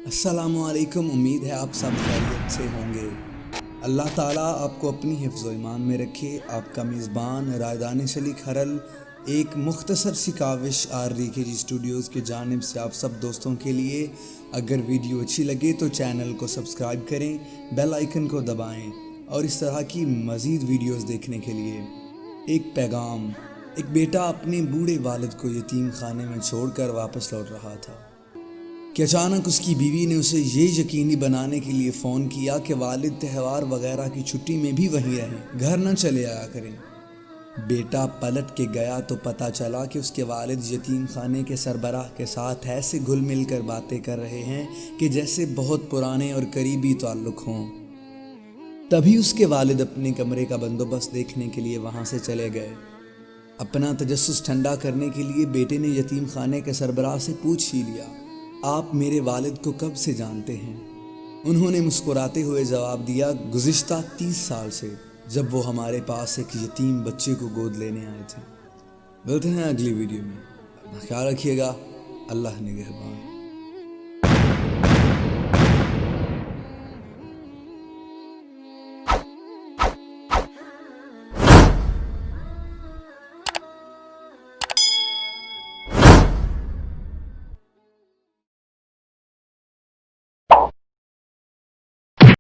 अस्सलाम वालेकुम। उम्मीद है आप सब खैरियत से होंगे। अल्लाह ताला आपको अपनी हिफ्ज़ व ईमान में रखे। आपका मेज़बान रायदान शलीक हरल एक मुख्तसर सी काविश RDKG स्टूडियोज़ के जानिब से आप सब दोस्तों के लिए। अगर वीडियो अच्छी लगे तो चैनल को सब्सक्राइब करें, बेल आइकन को दबाएं और इस तरह की मज़ीद वीडियोज़ देखने के लिए। एक पैगाम। एक बेटा अपने बूढ़े वालिद को यतीम खाने में छोड़कर वापस लौट रहा था कि अचानक उसकी बीवी ने उसे ये यकीनी बनाने के लिए फ़ोन किया कि वालिद त्यौहार वगैरह की छुट्टी में भी वहीं रहें, घर न चले आया करें। बेटा पलट के गया तो पता चला कि उसके वालिद यतीम खाने के सरबराह के साथ ऐसे घुल मिल कर बातें कर रहे हैं कि जैसे बहुत पुराने और करीबी ताल्लुक़ हों। तभी उसके वालिद अपने कमरे का बंदोबस्त देखने के लिए वहाँ से चले गए। अपना तजस्सुस ठंडा करने के लिए बेटे ने यतीम खाने के सरबराह से पूछ ही लिया, आप मेरे वालिद को कब से जानते हैं? उन्होंने मुस्कुराते हुए जवाब दिया, गुज़िश्ता 30 साल से, जब वो हमारे पास एक यतीम बच्चे को गोद लेने आए थे। मिलते हैं अगली वीडियो में। अपना ख्याल रखिएगा। अल्लाह निगहबान।